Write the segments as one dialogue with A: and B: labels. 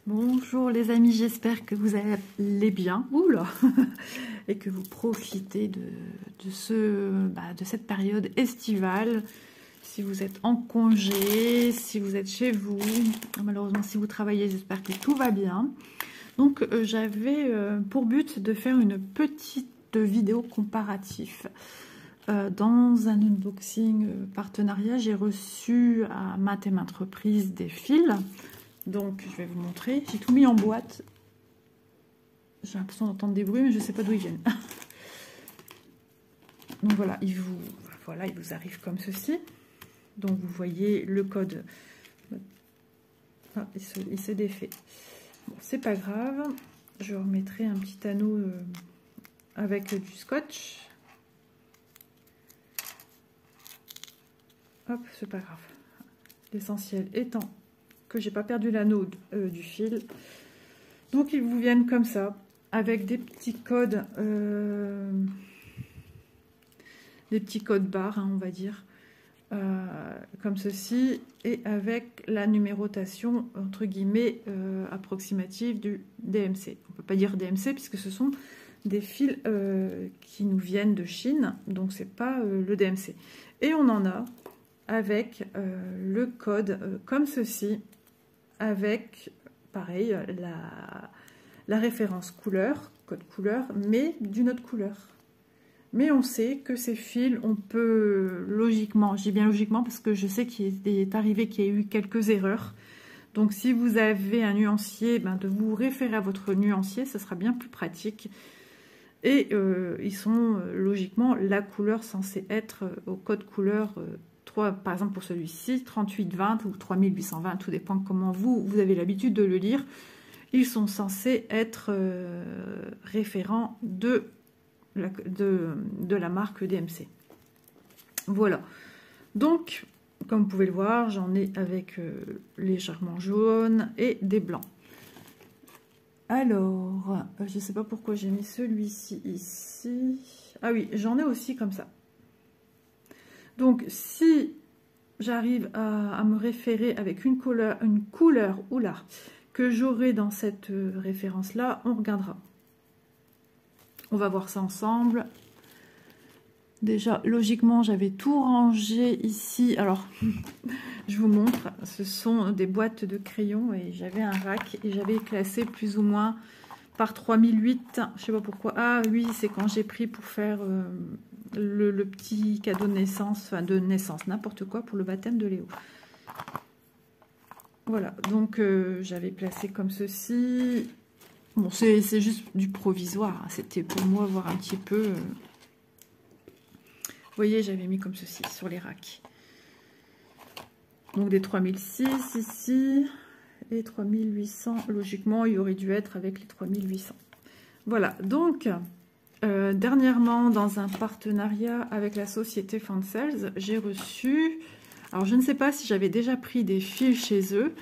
A: Bonjour les amis, j'espère que vous allez bien. Oula et que vous profitez de cette période estivale. Si vous êtes en congé, si vous êtes chez vous, malheureusement si vous travaillez, j'espère que tout va bien. Donc j'avais pour but de faire une petite vidéo comparatif. Dans un unboxing partenariat, j'ai reçu à maintes et maintes reprises des fils. Donc, je vais vous montrer. J'ai tout mis en boîte. J'ai l'impression d'entendre des bruits, mais je ne sais pas d'où ils viennent. Donc voilà, il vous arrive comme ceci. Donc, vous voyez le code. Ah, il s'est défait. Bon, c'est pas grave. Je remettrai un petit anneau avec du scotch. Hop, c'est pas grave. L'essentiel étant que j'ai pas perdu l'anneau du fil. Donc ils vous viennent comme ça, avec des petits codes barres, hein, on va dire, comme ceci, et avec la numérotation entre guillemets approximative du DMC. On peut pas dire DMC puisque ce sont des fils qui nous viennent de Chine, donc c'est pas le DMC. Et on en a avec le code comme ceci, avec pareil la référence couleur, code couleur, mais d'une autre couleur. Mais on sait que ces fils, on peut logiquement, je dis bien logiquement parce que je sais qu'il est arrivé qu'il y a eu quelques erreurs. Donc si vous avez un nuancier, de vous référer à votre nuancier, ça sera bien plus pratique. Et ils sont logiquement la couleur censée être au code couleur. Par exemple pour celui-ci, 3820 ou 3820, tout dépend comment vous avez l'habitude de le lire. Ils sont censés être référents de la marque DMC. Voilà. Donc, comme vous pouvez le voir, j'en ai avec légèrement jaune et des blancs. Alors, je ne sais pas pourquoi j'ai mis celui-ci ici. Ah oui, j'en ai aussi comme ça. Donc, si j'arrive à me référer avec une couleur oula, que j'aurai dans cette référence-là, on regardera. On va voir ça ensemble. Déjà, logiquement, j'avais tout rangé ici. Alors, je vous montre. Ce sont des boîtes de crayons et j'avais un rack et j'avais classé plus ou moins par 3008. Je sais pas pourquoi. Ah oui, c'est quand j'ai pris pour faire le petit cadeau de naissance, enfin de naissance, n'importe quoi pour le baptême de Léo. Voilà, donc j'avais placé comme ceci. Bon, c'est juste du provisoire. C'était pour moi voir un petit peu. Vous voyez, j'avais mis comme ceci sur les racks. Donc des 3006 ici et 3800. Logiquement, il aurait dû être avec les 3800. Voilà, donc dernièrement, dans un partenariat avec la société Fansels, j'ai reçu, alors je ne sais pas si j'avais déjà pris des fils chez eux,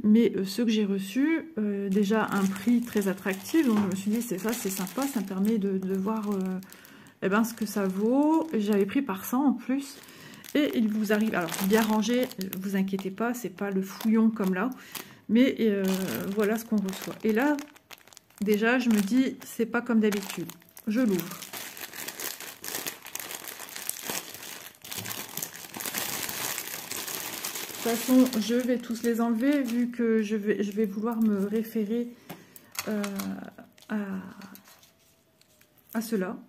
A: mais ceux que j'ai reçus, déjà un prix très attractif, donc je me suis dit c'est sympa, ça me permet de voir ce que ça vaut. J'avais pris par 100 en plus, et il vous arrive, alors bien rangé, vous inquiétez pas, c'est pas le fouillon comme là, mais voilà ce qu'on reçoit. Et là, déjà je me dis, c'est pas comme d'habitude. Je l'ouvre. De toute façon, je vais tous les enlever vu que je vais vouloir me référer à cela.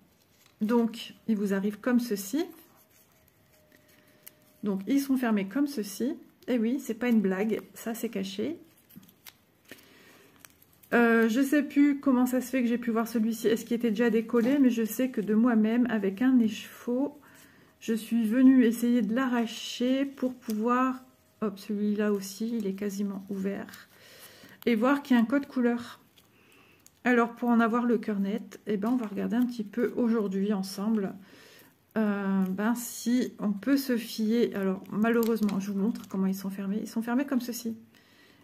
A: Donc, il vous arrive comme ceci. Donc, ils sont fermés comme ceci. Et oui, c'est pas une blague, ça c'est caché. Je sais plus comment ça se fait que j'ai pu voir celui-ci, est-ce qu'il était déjà décollé, mais je sais que de moi-même, avec un écheveau, je suis venue essayer de l'arracher pour pouvoir, hop, celui-là aussi, il est quasiment ouvert, et voir qu'il y a un code couleur. Alors, pour en avoir le cœur net, on va regarder un petit peu aujourd'hui ensemble, si on peut se fier. Alors, malheureusement, je vous montre comment ils sont fermés. Ils sont fermés comme ceci.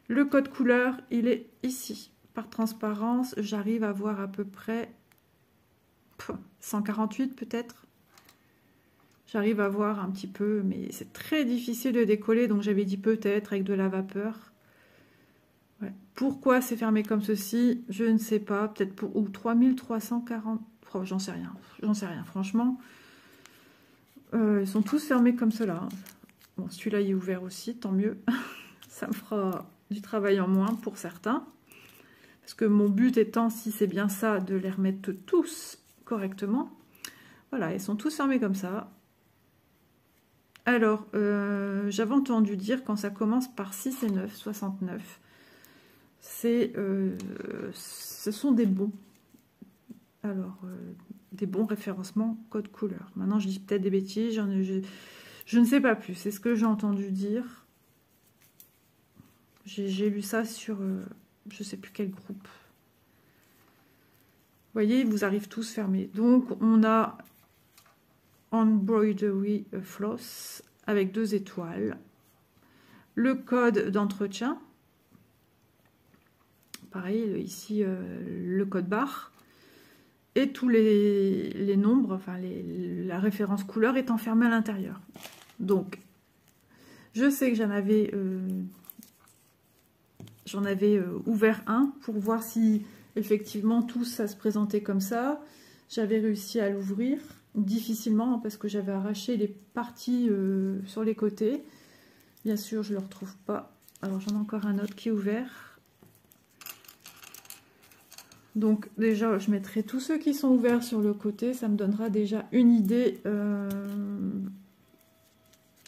A: Le code couleur, il est ici. Par transparence, j'arrive à voir à peu près 148 peut-être. J'arrive à voir un petit peu, mais c'est très difficile de décoller, donc j'avais dit peut-être avec de la vapeur. Ouais. Pourquoi c'est fermé comme ceci? Je ne sais pas. Peut-être pour... Ou 3340... Oh, j'en sais rien. J'en sais rien, franchement. Ils sont tous fermés comme cela. Bon, celui-là, il est ouvert aussi, tant mieux. Ça me fera du travail en moins pour certains. Parce que mon but étant, si c'est bien ça, de les remettre tous correctement. Voilà, ils sont tous fermés comme ça. Alors, j'avais entendu dire quand ça commence par 6 et 9, 69, ce sont des bons. Alors, des bons référencements code couleur. Maintenant, je dis peut-être des bêtises, je ne sais pas plus. C'est ce que j'ai entendu dire. J'ai lu ça sur, je ne sais plus quel groupe. Vous voyez, ils vous arrivent tous fermés. Donc, on a Embroidery Floss avec 2 étoiles. Le code d'entretien. Pareil, ici, le code barre. Et tous les nombres, enfin la référence couleur est enfermée à l'intérieur. Donc, je sais que j'en avais ouvert un pour voir si effectivement tout ça se présentait comme ça. J'avais réussi à l'ouvrir difficilement parce que j'avais arraché les parties sur les côtés. Bien sûr, je ne le retrouve pas. Alors, j'en ai encore un autre qui est ouvert. Donc déjà, je mettrai tous ceux qui sont ouverts sur le côté. Ça me donnera déjà une idée.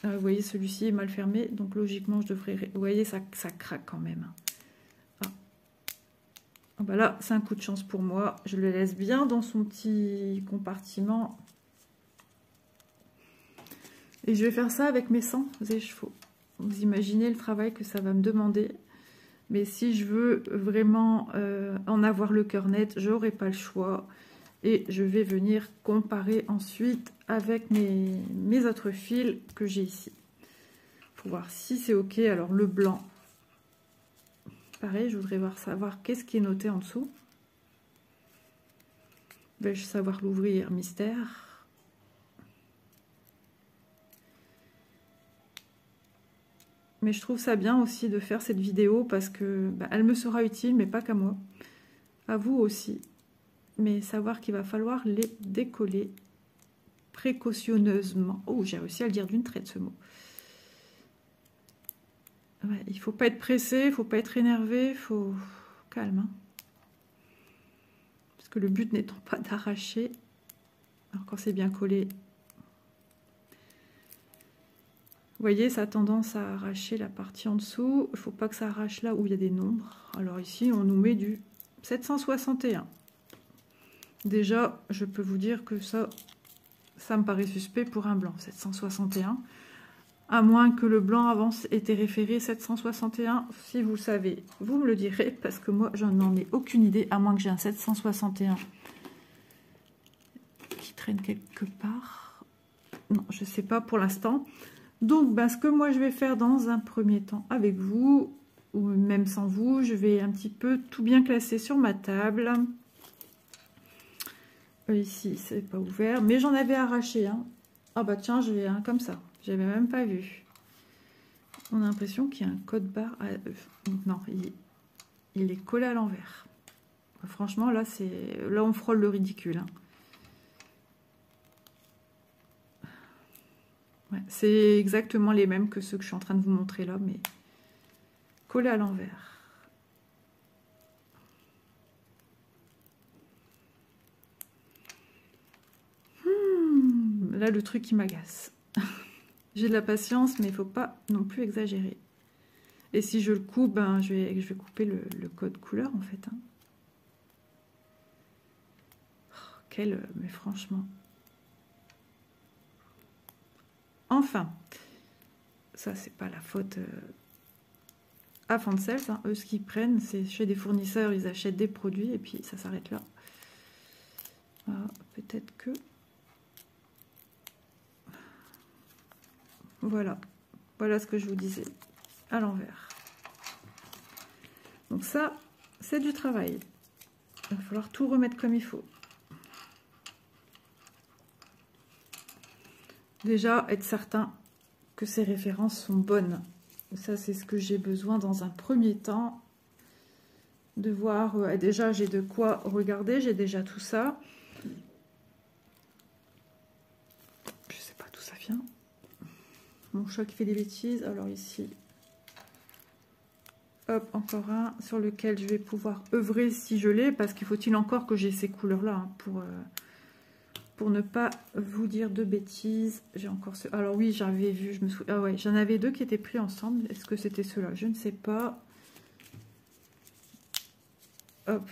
A: Vous voyez, celui-ci est mal fermé. Donc logiquement, je devrais... Vous voyez, ça craque quand même. Ah. Ah bah là, c'est un coup de chance pour moi. Je le laisse bien dans son petit compartiment. Et je vais faire ça avec mes 100 écheveaux. Vous imaginez le travail que ça va me demander. Mais si je veux vraiment en avoir le cœur net, j'aurai pas le choix. Et je vais venir comparer ensuite avec mes autres fils que j'ai ici. Pour voir si c'est OK. Alors le blanc, pareil, je voudrais savoir qu'est-ce qui est noté en dessous. Vais-je savoir l'ouvrir? Mystère. Mais je trouve ça bien aussi de faire cette vidéo parce que elle me sera utile, mais pas qu'à moi. À vous aussi. Mais savoir qu'il va falloir les décoller précautionneusement. Oh, j'ai réussi à le dire d'une traite ce mot. Ouais, il ne faut pas être pressé, il ne faut pas être énervé, il faut calme. Hein. Parce que le but n'étant pas d'arracher. Alors quand c'est bien collé... Vous voyez, ça a tendance à arracher la partie en dessous. Il ne faut pas que ça arrache là où il y a des nombres. Alors ici, on nous met du 761. Déjà, je peux vous dire que ça me paraît suspect pour un blanc, 761. À moins que le blanc avant était référé 761. Si vous le savez, vous me le direz, parce que moi, je n'en ai aucune idée, à moins que j'ai un 761 qui traîne quelque part. Non, je ne sais pas pour l'instant. Donc, ce que moi je vais faire dans un premier temps avec vous, ou même sans vous, je vais un petit peu tout bien classer sur ma table. Ici, c'est pas ouvert, mais j'en avais arraché un. Ah bah tiens, j'ai un comme ça. J'avais même pas vu. On a l'impression qu'il y a un code barre. Non, il est collé à l'envers. Franchement, là, on frôle le ridicule. Hein. Ouais, c'est exactement les mêmes que ceux que je suis en train de vous montrer là, mais collés à l'envers. Là, le truc qui m'agace. J'ai de la patience, mais il ne faut pas non plus exagérer. Et si je le coupe, je vais couper le code couleur, en fait. Hein. Oh, mais franchement... Enfin, ça c'est pas la faute à Fansels. Hein. Eux, ce qu'ils prennent, c'est chez des fournisseurs, ils achètent des produits et puis ça s'arrête là. Peut-être que... Voilà. Voilà ce que je vous disais. À l'envers. Donc ça, c'est du travail. Il va falloir tout remettre comme il faut. Déjà, être certain que ces références sont bonnes. Ça, c'est ce que j'ai besoin dans un premier temps. de voir. Déjà, j'ai de quoi regarder, j'ai déjà tout ça. Je sais pas d'où ça vient. Mon chat qui fait des bêtises. Alors ici, hop, encore un sur lequel je vais pouvoir œuvrer si je l'ai, parce qu'il faut-il encore que j'ai ces couleurs-là hein, pour ne pas vous dire de bêtises. J'ai encore ce... Alors oui, j'avais vu, je me souviens... Ah ouais, j'en avais deux qui étaient pris ensemble. Est-ce que c'était ceux-là? Je ne sais pas. Hop.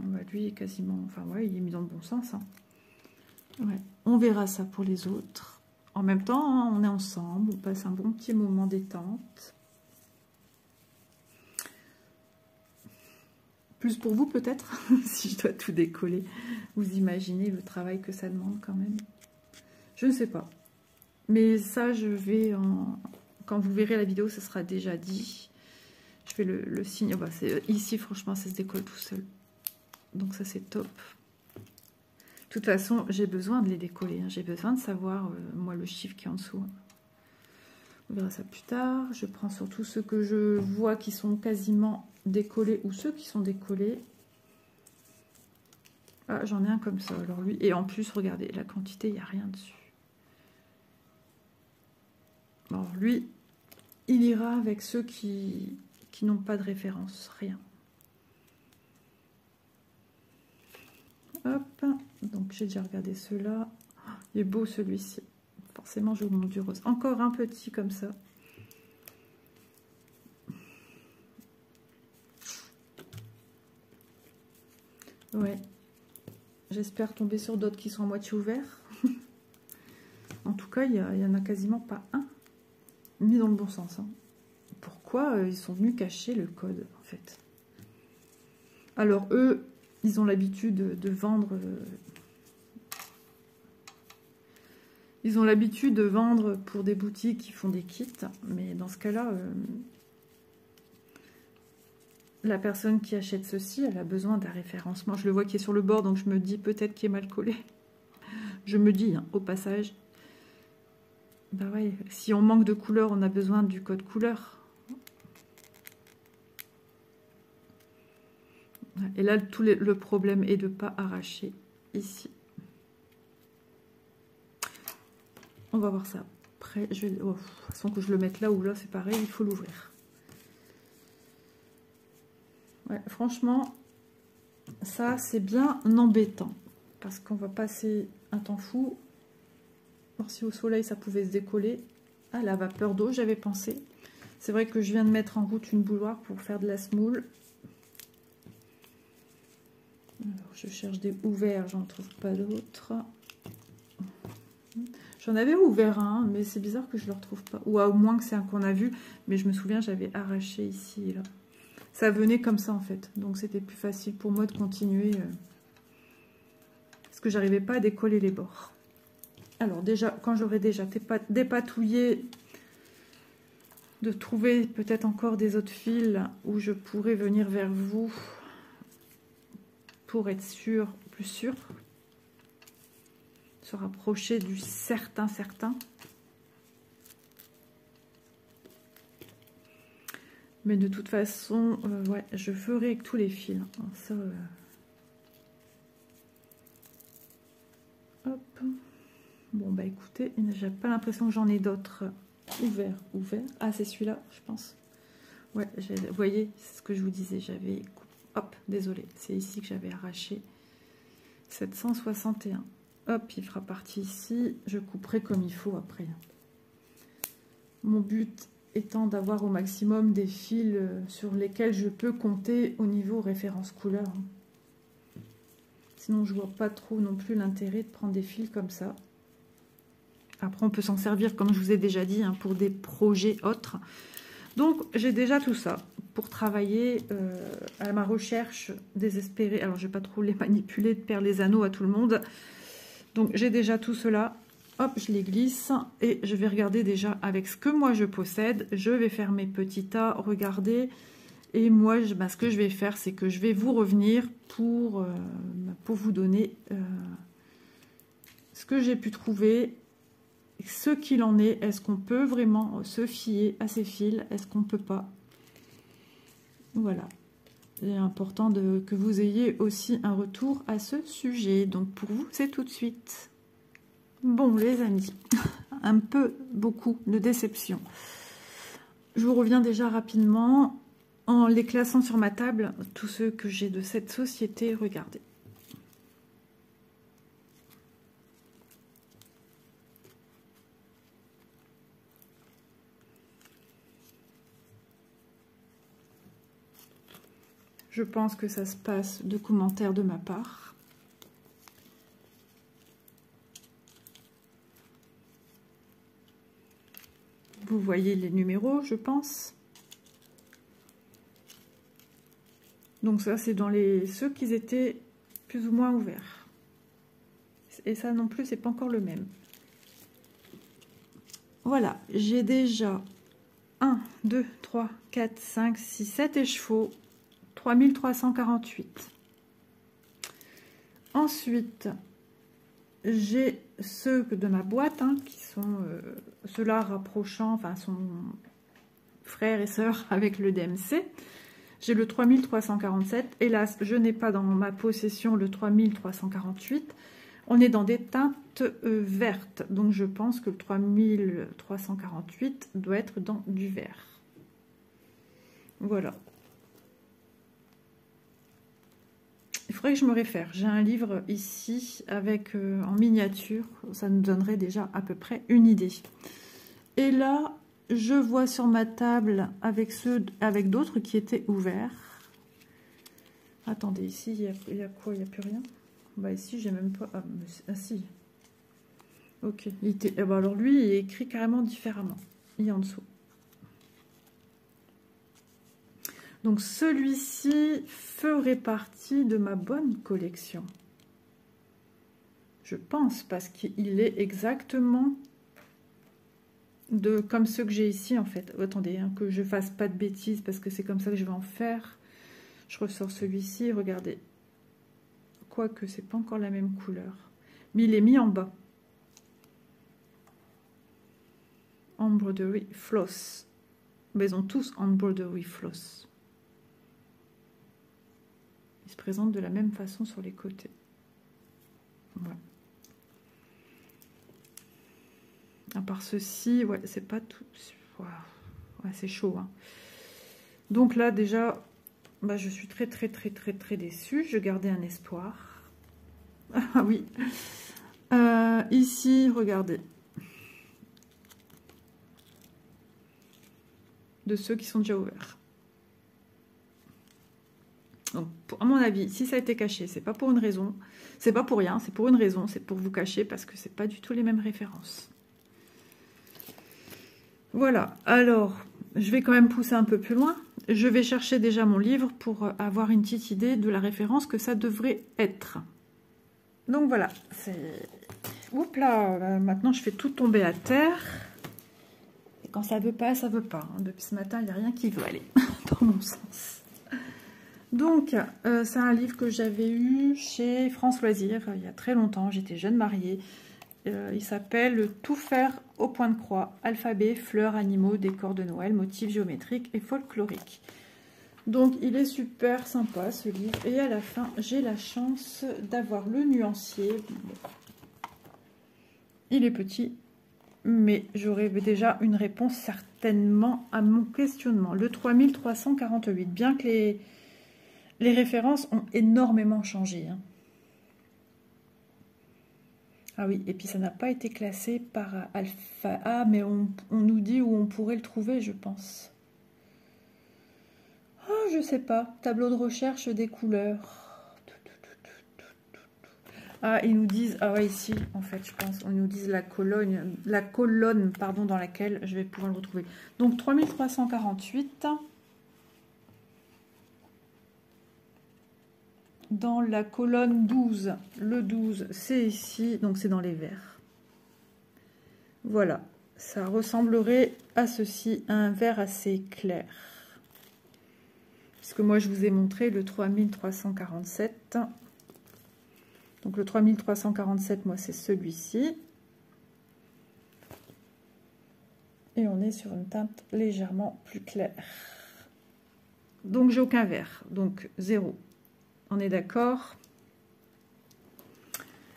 A: Bah, lui, quasiment... Enfin, ouais, il est mis dans le bon sens. Hein. Ouais. On verra ça pour les autres. En même temps, hein, on est ensemble. On passe un bon petit moment détente. Plus pour vous, peut-être, si je dois tout décoller. Vous imaginez le travail que ça demande quand même. Je ne sais pas. Mais ça, je vais en... Quand vous verrez la vidéo, ça sera déjà dit. Je fais le signe. Bah, ici, franchement, ça se décolle tout seul. Donc ça, c'est top. De toute façon, j'ai besoin de les décoller. Hein. J'ai besoin de savoir, moi, le chiffre qui est en dessous. On verra ça plus tard. Je prends surtout ceux que je vois qui sont quasiment décollés ou ceux qui sont décollés. Ah, j'en ai un comme ça. Alors lui, et en plus, regardez, la quantité, il n'y a rien dessus. Alors lui, il ira avec ceux qui n'ont pas de référence, rien. Hop, donc j'ai déjà regardé ceux-là. Oh, il est beau celui-ci. Forcément, je vous montre du rose. Encore un petit comme ça. Ouais. J'espère tomber sur d'autres qui sont à moitié ouverts. En tout cas, il y en a quasiment pas un mis dans le bon sens. Hein. Pourquoi ils sont venus cacher le code, en fait? Alors, eux, ils ont l'habitude de vendre... Ils ont l'habitude de vendre pour des boutiques qui font des kits. Mais dans ce cas-là, la personne qui achète ceci, elle a besoin d'un référencement. Je le vois qui est sur le bord, donc je me dis peut-être qu'il est mal collé. Je me dis, hein, au passage... Bah ouais, si on manque de couleur, on a besoin du code couleur. Et là, le problème est de ne pas arracher ici. On va voir ça après. Je vais, oh, de toute façon, que je le mette là ou là, c'est pareil, il faut l'ouvrir. Ouais, franchement, ça, c'est bien embêtant. Parce qu'on va passer un temps fou. Voir si au soleil, ça pouvait se décoller. Ah, la vapeur d'eau, j'avais pensé. C'est vrai que je viens de mettre en route une bouilloire pour faire de la semoule. Alors, je cherche des ouverts, j'en trouve pas d'autres. J'en avais ouvert un, mais c'est bizarre que je le retrouve pas. Ou au moins que c'est un qu'on a vu, mais je me souviens, j'avais arraché ici et là. Ça venait comme ça en fait, donc c'était plus facile pour moi de continuer. Parce que j'arrivais pas à décoller les bords. Alors déjà, quand j'aurai déjà dépatouillé, de trouver peut-être encore des autres fils où je pourrais venir vers vous pour être sûr, plus sûr, se rapprocher du certain. Mais de toute façon, ouais, je ferai avec tous les fils. Hein. Ça, hop. Bon, bah écoutez, j'ai pas l'impression que j'en ai d'autres ouverts. Ah, c'est celui-là, je pense. Ouais, vous voyez, c'est ce que je vous disais. J'avais... Hop, désolé, c'est ici que j'avais arraché 761. Hop, il fera partie ici. Je couperai comme il faut après. Mon but étant d'avoir au maximum des fils sur lesquels je peux compter au niveau référence couleur. Sinon, je vois pas trop non plus l'intérêt de prendre des fils comme ça. Après, on peut s'en servir, comme je vous ai déjà dit, hein, pour des projets autres. Donc, j'ai déjà tout ça pour travailler à ma recherche désespérée. Alors, je ne vais pas trop les manipuler, de perdre les anneaux à tout le monde. Donc, j'ai déjà tout cela. Hop, je les glisse et je vais regarder déjà avec ce que moi je possède. Je vais faire mes petits tas, regarder. Et moi, ce que je vais faire, c'est que je vais vous revenir pour vous donner ce que j'ai pu trouver, ce qu'il en est. Est-ce qu'on peut vraiment se fier à ces fils? Est-ce qu'on ne peut pas? Voilà. il est important que vous ayez aussi un retour à ce sujet. Donc pour vous, c'est tout de suite. Bon, les amis, un peu, beaucoup de déception. Je vous reviens déjà rapidement en les classant sur ma table, tous ceux que j'ai de cette société, regardez. Je pense que ça se passe de commentaires de ma part. Vous voyez les numéros, je pense. Donc ça, c'est dans ceux qui étaient plus ou moins ouverts. Et ça non plus, c'est pas encore le même. Voilà, j'ai déjà 1, 2, 3, 4, 5, 6, 7 échevaux. 3348. Ensuite, j'ai ceux de ma boîte, hein, qui sont ceux-là rapprochant, enfin, sont frères et sœurs avec le DMC. J'ai le 3347. Hélas, je n'ai pas dans ma possession le 3348. On est dans des teintes vertes. Donc, je pense que le 3348 doit être dans du vert. Voilà. Il faudrait que je me réfère. J'ai un livre ici avec en miniature. Ça nous donnerait déjà à peu près une idée. Et là, je vois sur ma table avec d'autres qui étaient ouverts. Attendez, ici, il y a quoi? Il n'y a plus rien. Bah ici, j'ai même pas... Ah si. Ok. Bah, alors lui, il est écrit carrément différemment. Il est en dessous. Donc celui-ci ferait partie de ma bonne collection. Je pense, parce qu'il est exactement comme ceux que j'ai ici en fait. Attendez, hein, que je fasse pas de bêtises parce que c'est comme ça que je vais en faire. Je ressors celui-ci, regardez. Quoique c'est pas encore la même couleur. Mais il est mis en bas. Embroidery floss. Mais ils ont tous embroidery floss. Ils se présentent de la même façon sur les côtés. Voilà. À part ceci, ouais, c'est pas tout. Ouais, c'est chaud. Hein. Donc là, déjà, bah, je suis très déçue. Je gardais un espoir. Ah oui. Ici, regardez. De ceux qui sont déjà ouverts. Donc, à mon avis, si ça a été caché, c'est pas pour une raison. C'est pas pour rien, c'est pour une raison. C'est pour vous cacher parce que c'est pas du tout les mêmes références. Voilà. Alors, je vais quand même pousser un peu plus loin. Je vais chercher déjà mon livre pour avoir une petite idée de la référence que ça devrait être. Donc voilà. Oups là, maintenant je fais tout tomber à terre. Et quand ça veut pas, ça veut pas. Depuis ce matin, il n'y a rien qui veut aller dans mon sens. Donc, c'est un livre que j'avais eu chez France Loisirs il y a très longtemps. J'étais jeune mariée. Il s'appelle « Tout faire au point de croix. Alphabet, fleurs, animaux, décors de Noël, motifs géométriques et folkloriques ». Donc, il est super sympa ce livre. Et à la fin, j'ai la chance d'avoir le nuancier. Il est petit, mais j'aurai déjà une réponse certainement à mon questionnement. Le 3348, bien que les références ont énormément changé. Hein. Ah oui, et puis ça n'a pas été classé par Alpha A, mais on nous dit où on pourrait le trouver, je pense. Ah, je sais pas. Tableau de recherche des couleurs. Ah, ils nous disent... Ah ouais, ici, en fait, je pense. On nous disent la colonne, pardon, dans laquelle je vais pouvoir le retrouver. Donc, 3348... Dans la colonne 12, le 12, c'est ici, donc c'est dans les verts. Voilà, ça ressemblerait à ceci, à un vert assez clair. Puisque moi, je vous ai montré le 3347. Donc le 3347, moi, c'est celui-ci. Et on est sur une teinte légèrement plus claire. Donc, j'ai aucun vert. Donc, 0. On est d'accord?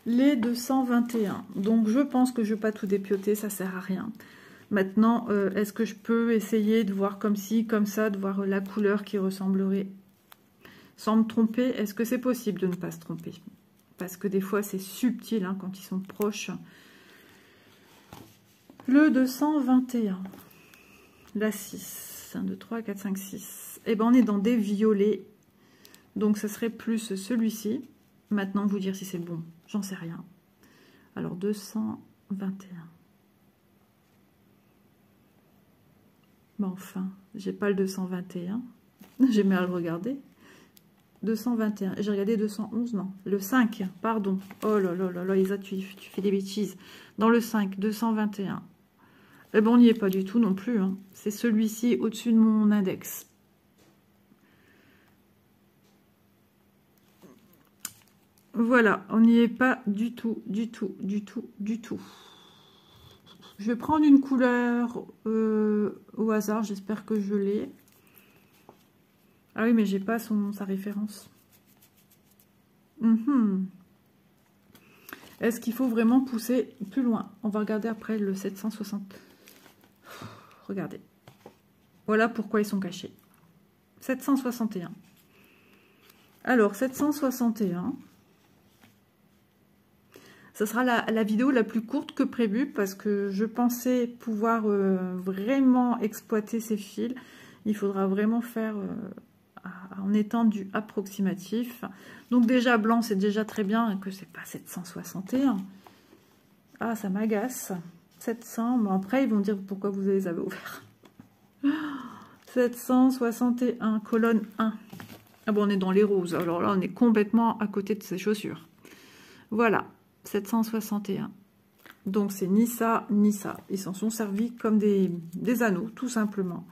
A: Les 221. Donc, je pense que je ne vais pas tout dépioter, ça ne sert à rien. Maintenant, est-ce que je peux essayer de voir comme ci, comme ça, de voir la couleur qui ressemblerait sans me tromper? Est-ce que c'est possible de ne pas se tromper? Parce que des fois, c'est subtil hein, quand ils sont proches. Le 221. La 6. 1, 2, 3, 4, 5, 6. Et ben on est dans des violets. Donc, ce serait plus celui-ci. Maintenant, vous dire si c'est bon, j'en sais rien. Alors, 221. Ben enfin, j'ai pas le 221. J'ai mal regardé. 221. J'ai regardé 211, non. Le 5, pardon. Oh là là là là, Isa, tu fais des bêtises. Dans le 5, 221. Eh ben, on n'y est pas du tout non plus. Hein. C'est celui-ci au-dessus de mon index. Voilà, on n'y est pas du tout, du tout, du tout, du tout. Je vais prendre une couleur au hasard, j'espère que je l'ai. Ah oui, mais j'ai pas sa référence. Est-ce qu'il faut vraiment pousser plus loin? On va regarder après le 760. Regardez. Voilà pourquoi ils sont cachés. 761. Alors, 761... Ce sera la vidéo la plus courte que prévue parce que je pensais pouvoir vraiment exploiter ces fils. Il faudra vraiment faire en étendue approximatif. Donc déjà blanc, c'est déjà très bien que c'est pas 761. Ah, ça m'agace. 700, mais après ils vont dire pourquoi vous les avez ouverts. 761, colonne 1. Ah bon, on est dans les roses. Alors là, on est complètement à côté de ces chaussures. Voilà. 761. Donc, c'est ni ça, ni ça. Ils s'en sont servis comme des anneaux, tout simplement.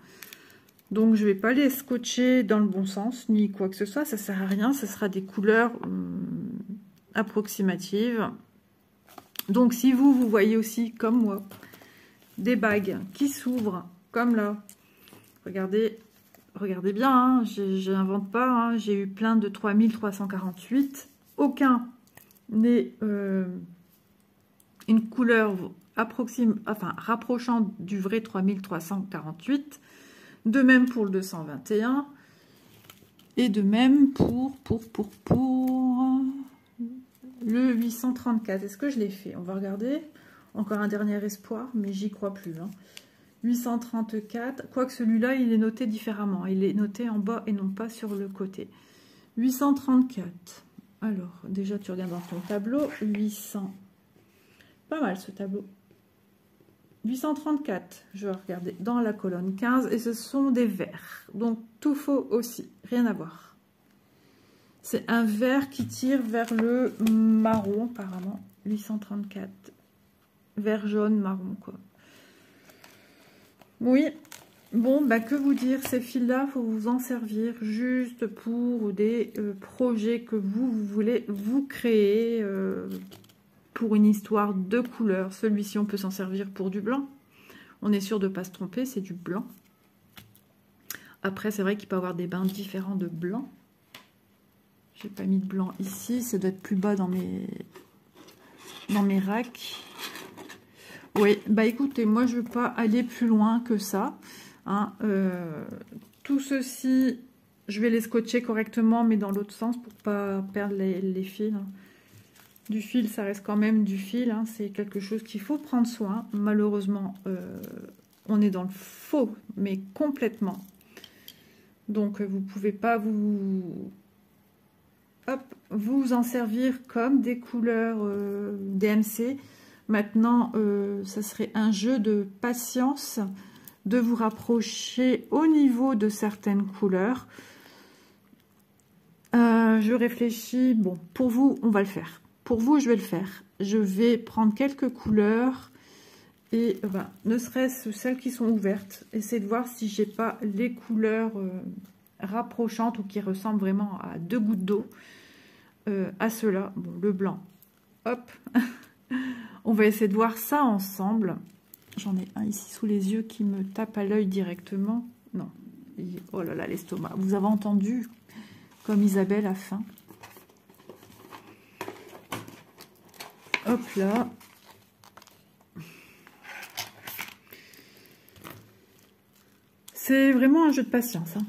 A: Donc, je ne vais pas les scotcher dans le bon sens, ni quoi que ce soit. Ça ne sert à rien. Ce sera des couleurs approximatives. Donc, si vous voyez aussi, comme moi, des bagues qui s'ouvrent, comme là. Regardez bien, hein, je n'invente pas. Hein, j'ai eu plein de 3348. Aucun n'est une couleur rapprochant du vrai 3348. De même pour le 221. Et de même pour le 834. Est-ce que je l'ai fait? On va regarder. Encore un dernier espoir, mais j'y crois plus. Hein. 834. Quoique celui-là, il est noté différemment. Il est noté en bas et non pas sur le côté. 834. Alors, déjà, tu regardes dans ton tableau. 800. Pas mal, ce tableau. 834. Je vais regarder dans la colonne 15. Et ce sont des verts. Donc, tout faux aussi. Rien à voir. C'est un vert qui tire vers le marron, apparemment. 834. Vert jaune, marron, quoi. Oui. Bon, bah, que vous dire, ces fils-là, il faut vous en servir juste pour des projets que vous voulez vous créer pour une histoire de couleur. Celui-ci, on peut s'en servir pour du blanc. On est sûr de ne pas se tromper, c'est du blanc. Après, c'est vrai qu'il peut y avoir des bains différents de blanc. J'ai pas mis de blanc ici, ça doit être plus bas dans mes racks. Oui, bah écoutez, moi je ne veux pas aller plus loin que ça. Hein, tout ceci, je vais les scotcher correctement, mais dans l'autre sens pour pas perdre les fils. Hein. Du fil, ça reste quand même du fil. Hein, c'est quelque chose qu'il faut prendre soin. Malheureusement, on est dans le faux, mais complètement. Donc, vous ne pouvez pas vous en servir comme des couleurs DMC. Maintenant, ça serait un jeu de patience de vous rapprocher au niveau de certaines couleurs. Je réfléchis. Bon, pour vous, on va le faire. Pour vous, je vais le faire. Je vais prendre quelques couleurs et ne serait-ce celles qui sont ouvertes. Essayer de voir si j'ai pas les couleurs rapprochantes ou qui ressemblent vraiment à 2 gouttes d'eau. À ceux-là, bon, le blanc. Hop. On va essayer de voir ça ensemble. J'en ai un ici sous les yeux qui me tape à l'œil directement. Non, Oh là là, l'estomac. Vous avez entendu comme Isabelle a faim. Hop là. C'est vraiment un jeu de patience. Hein.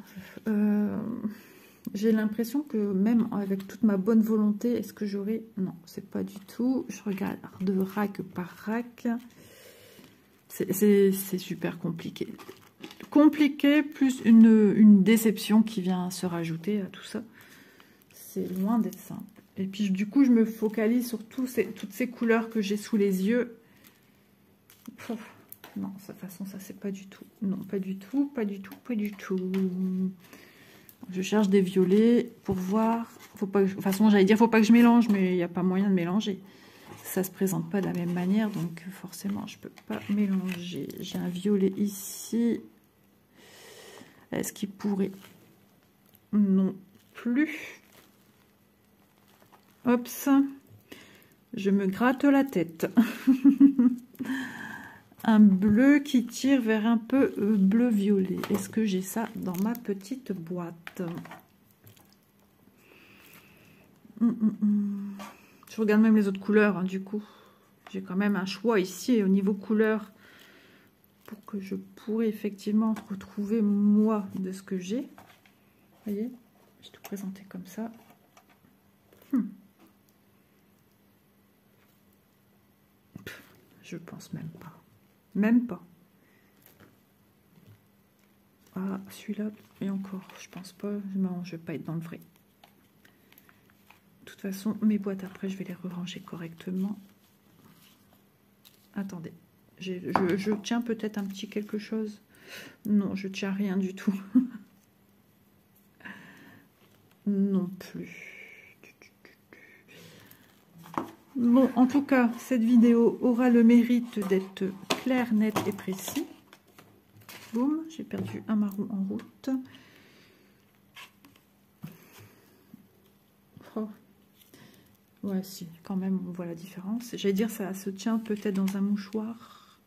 A: J'ai l'impression que même avec toute ma bonne volonté, est-ce que j'aurai... Non, c'est pas du tout. Je regarde de rack par rack. C'est super compliqué. Compliqué, plus une déception qui vient se rajouter à tout ça. C'est loin d'être simple. Et puis du coup, je me focalise sur toutes ces couleurs que j'ai sous les yeux. Non, de toute façon, ça c'est pas du tout. Non, pas du tout, pas du tout, pas du tout. Je cherche des violets pour voir. Faut pas que de toute façon, j'allais dire faut pas que je mélange, mais il n'y a pas moyen de mélanger. Ça se présente pas de la même manière, donc forcément, je peux pas mélanger. J'ai un violet ici. Est-ce qu'il pourrait? Non plus. Hop, je me gratte la tête. Un bleu qui tire vers un peu bleu-violet. Est-ce que j'ai ça dans ma petite boîte? Je regarde même les autres couleurs, hein, du coup. J'ai quand même un choix ici au niveau couleur pour que je pourrais effectivement retrouver moi de ce que j'ai. Vous voyez, je vais tout présenter comme ça. Je pense même pas. Même pas. Ah, celui-là, et encore, je pense pas. Non, je vais pas être dans le vrai. De toute façon, mes boîtes, après, je vais les ranger correctement. Attendez. Je tiens peut-être un petit quelque chose. Non, je tiens rien du tout. Non plus. Bon, en tout cas, cette vidéo aura le mérite d'être claire, nette et précis. Boum, j'ai perdu un marron en route. Oh. Ouais, si, quand même, on voit la différence. J'allais dire, ça se tient peut-être dans un mouchoir.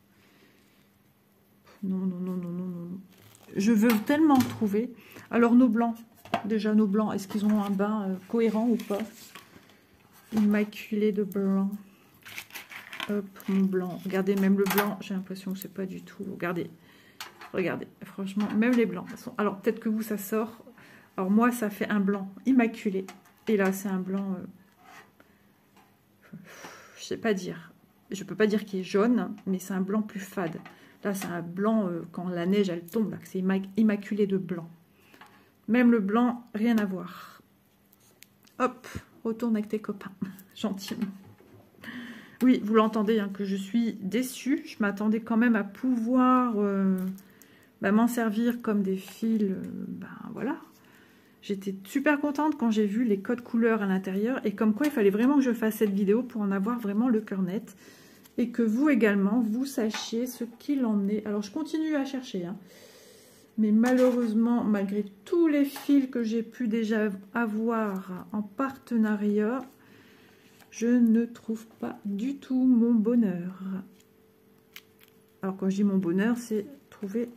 A: Non, non, non, non, non, non. Je veux tellement trouver. Alors, nos blancs, déjà, nos blancs, est-ce qu'ils ont un bain cohérent ou pas? Immaculé de blanc. Hop, mon blanc. Regardez, même le blanc, j'ai l'impression que c'est pas du tout. Regardez, regardez. Franchement, même les blancs. Alors, peut-être que vous, ça sort. Alors, moi, ça fait un blanc immaculé. Et là, c'est un blanc... je sais pas dire. Je peux pas dire qu'il est jaune, mais c'est un blanc plus fade. Là, c'est un blanc, quand la neige, elle tombe, c'est immaculé de blanc. Même le blanc, rien à voir. Hop, retourne avec tes copains, gentiment. Oui, vous l'entendez, hein, que je suis déçue. Je m'attendais quand même à pouvoir m'en servir comme des fils. Voilà. J'étais super contente quand j'ai vu les codes couleurs à l'intérieur. Et comme quoi, il fallait vraiment que je fasse cette vidéo pour en avoir vraiment le cœur net. Et que vous également, vous sachiez ce qu'il en est. Alors, je continue à chercher. Hein. Mais malheureusement, malgré tous les fils que j'ai pu déjà avoir en partenariat, je ne trouve pas du tout mon bonheur. Alors quand je dis mon bonheur, c'est trouver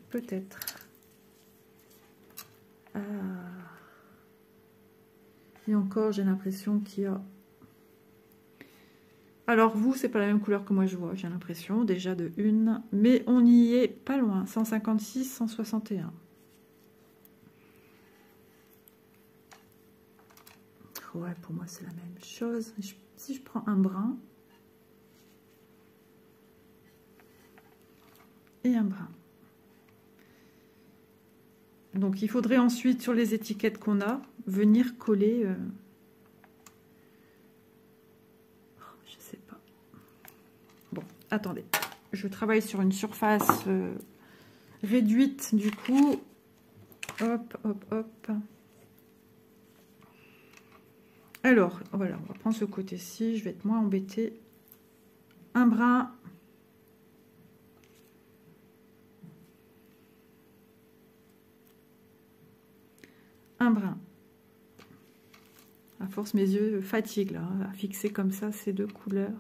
A: peut-être. Ah. Et encore, j'ai l'impression qu'il y a... Alors vous, c'est pas la même couleur que moi je vois, j'ai l'impression, déjà de une. Mais on y est pas loin, 156, 161. Ouais, pour moi c'est la même chose. Si je prends un brun et un brun. Donc il faudrait ensuite sur les étiquettes qu'on a, venir coller... je sais pas. Bon, attendez. Je travaille sur une surface réduite du coup. Hop, hop, hop. Alors, voilà, on va prendre ce côté-ci, je vais être moins embêtée. Un brin. Un brin. À force, mes yeux fatiguent, là, à fixer comme ça ces deux couleurs.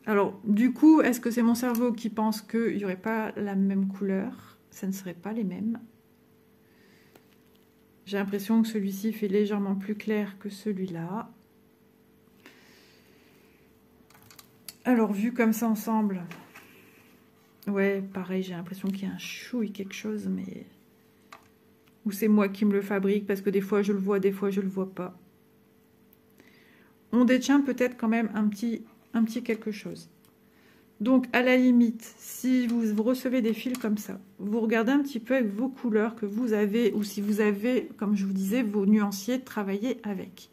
A: Alors, du coup, est-ce que c'est mon cerveau qui pense qu'il n'y aurait pas la même couleur? Ça ne serait pas les mêmes. J'ai l'impression que celui-ci fait légèrement plus clair que celui-là. Alors, vu comme ça ensemble, ouais, pareil, j'ai l'impression qu'il y a un chouille, quelque chose, mais... Ou c'est moi qui me le fabrique, parce que des fois je le vois, des fois je le vois pas. On détient peut-être quand même un petit quelque chose. Donc, à la limite, si vous recevez des fils comme ça, vous regardez un petit peu avec vos couleurs que vous avez, ou si vous avez, comme je vous disais, vos nuanciers, travailler avec.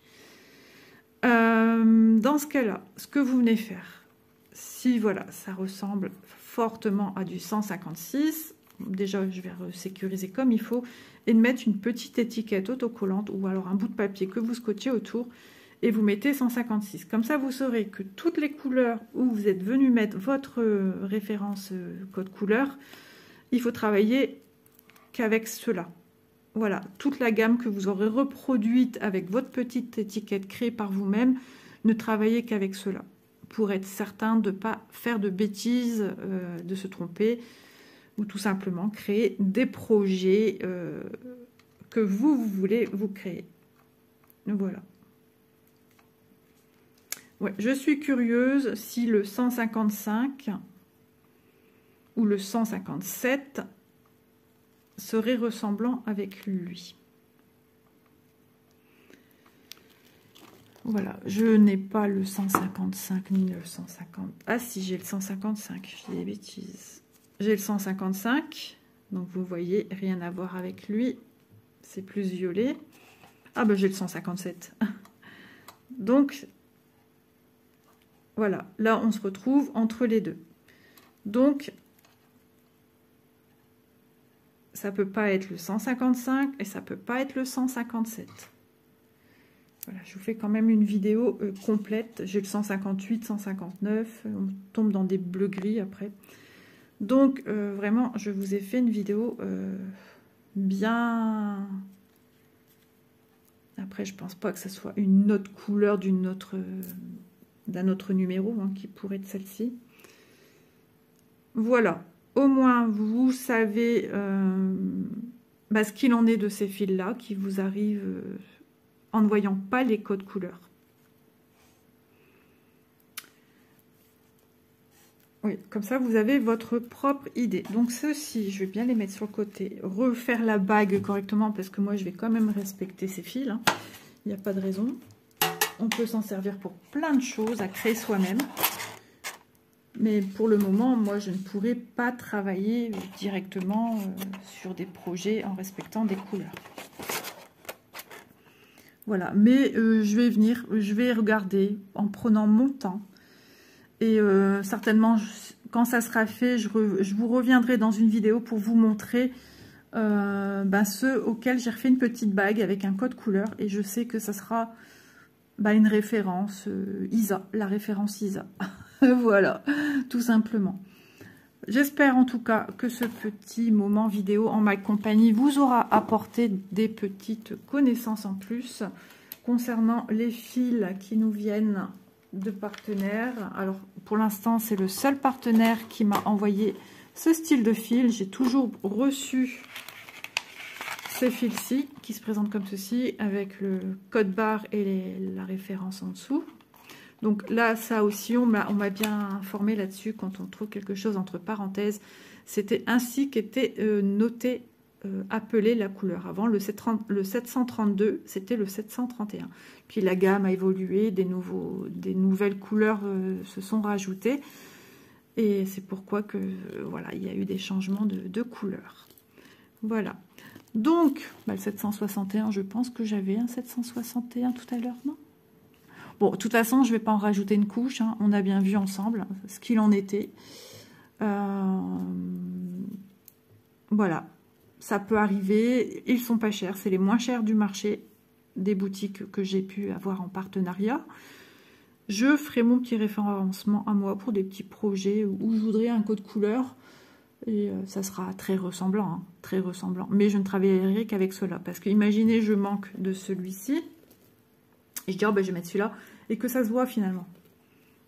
A: Dans ce cas-là, ce que vous venez faire, si voilà, ça ressemble fortement à du 156, déjà je vais sécuriser comme il faut, et de mettre une petite étiquette autocollante, ou alors un bout de papier que vous scotchez autour, et vous mettez 156. Comme ça, vous saurez que toutes les couleurs où vous êtes venu mettre votre référence code couleur, il faut travailler qu'avec cela. Voilà, toute la gamme que vous aurez reproduite avec votre petite étiquette créée par vous-même, ne travaillez qu'avec cela, pour être certain de ne pas faire de bêtises, de se tromper, ou tout simplement créer des projets que vous voulez vous créer. Voilà. Ouais, je suis curieuse si le 155 ou le 157 serait ressemblant avec lui. Voilà, je n'ai pas le 155 ni le 150. Ah si, j'ai le 155, je dis des bêtises. J'ai le 155, donc vous voyez, rien à voir avec lui. C'est plus violet. Ah ben j'ai le 157. Donc... Voilà, là on se retrouve entre les deux. Donc, ça peut pas être le 155 et ça peut pas être le 157. Voilà, je vous fais quand même une vidéo complète. J'ai le 158, 159, on tombe dans des bleus-gris après. Donc, vraiment, je vous ai fait une vidéo bien... Après, je pense pas que ce soit une autre couleur d'un autre numéro qui pourrait être celle-ci. Voilà, au moins vous savez ce qu'il en est de ces fils-là qui vous arrivent en ne voyant pas les codes couleurs. Oui, comme ça vous avez votre propre idée. Donc ceux-ci, je vais bien les mettre sur le côté, refaire la bague correctement parce que moi je vais quand même respecter ces fils. Il n'y a pas de raison. On peut s'en servir pour plein de choses, à créer soi-même. Mais pour le moment, moi, je ne pourrais pas travailler directement sur des projets en respectant des couleurs. Voilà, mais je vais regarder en prenant mon temps. Et certainement, quand ça sera fait, je vous reviendrai dans une vidéo pour vous montrer ceux auxquels j'ai refait une petite bague avec un code couleur. Et je sais que ça sera... une référence ISA, la référence ISA. Voilà, tout simplement. J'espère en tout cas que ce petit moment vidéo en ma compagnie vous aura apporté des petites connaissances en plus concernant les fils qui nous viennent de partenaires. Alors, pour l'instant, c'est le seul partenaire qui m'a envoyé ce style de fil. J'ai toujours reçu... ces fils-ci qui se présentent comme ceci avec le code barre et la référence en dessous. Donc là, ça aussi, on m'a bien informé là-dessus quand on trouve quelque chose entre parenthèses. C'était ainsi qu'était noté, appelé la couleur. Avant, le 732, c'était le 731. Puis la gamme a évolué, des nouvelles couleurs se sont rajoutées. Et c'est pourquoi que voilà, il y a eu des changements de couleurs. Voilà. Donc, le 761, je pense que j'avais un 761 tout à l'heure, non? Bon, de toute façon, je ne vais pas en rajouter une couche. On a bien vu ensemble ce qu'il en était. Voilà, ça peut arriver. Ils sont pas chers. C'est les moins chers du marché des boutiques que j'ai pu avoir en partenariat. Je ferai mon petit référencement à moi pour des petits projets où je voudrais un code couleur. Et ça sera très ressemblant, très ressemblant. Mais je ne travaillerai qu'avec cela. Parce que imaginez, je manque de celui-ci. Et je dis, je vais mettre celui-là. Et que ça se voit finalement.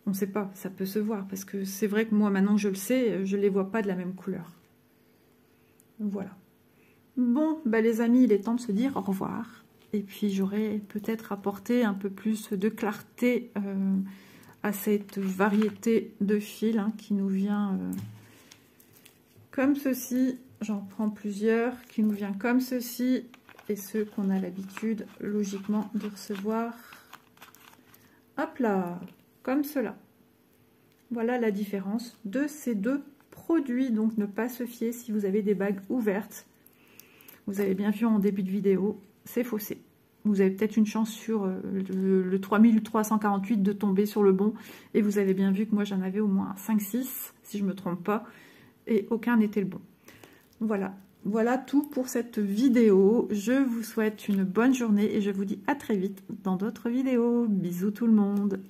A: On ne sait pas, ça peut se voir, parce que c'est vrai que moi, maintenant que je le sais, je ne les vois pas de la même couleur. Voilà. Bon, bah les amis, il est temps de se dire au revoir. Et puis, j'aurais peut-être apporté un peu plus de clarté à cette variété de fils hein, qui nous vient comme ceci. J'en prends plusieurs qui nous vient comme ceci. Et ceux qu'on a l'habitude, logiquement, de recevoir. Hop là, comme cela. Voilà la différence de ces deux produits. Donc, ne pas se fier si vous avez des bagues ouvertes. Vous avez bien vu en début de vidéo, c'est faussé. Vous avez peut-être une chance sur le 3348 de tomber sur le bon. Et vous avez bien vu que moi, j'en avais au moins 5-6, si je ne me trompe pas. Et aucun n'était le bon. Voilà. Voilà tout pour cette vidéo. Je vous souhaite une bonne journée et je vous dis à très vite dans d'autres vidéos. Bisous tout le monde.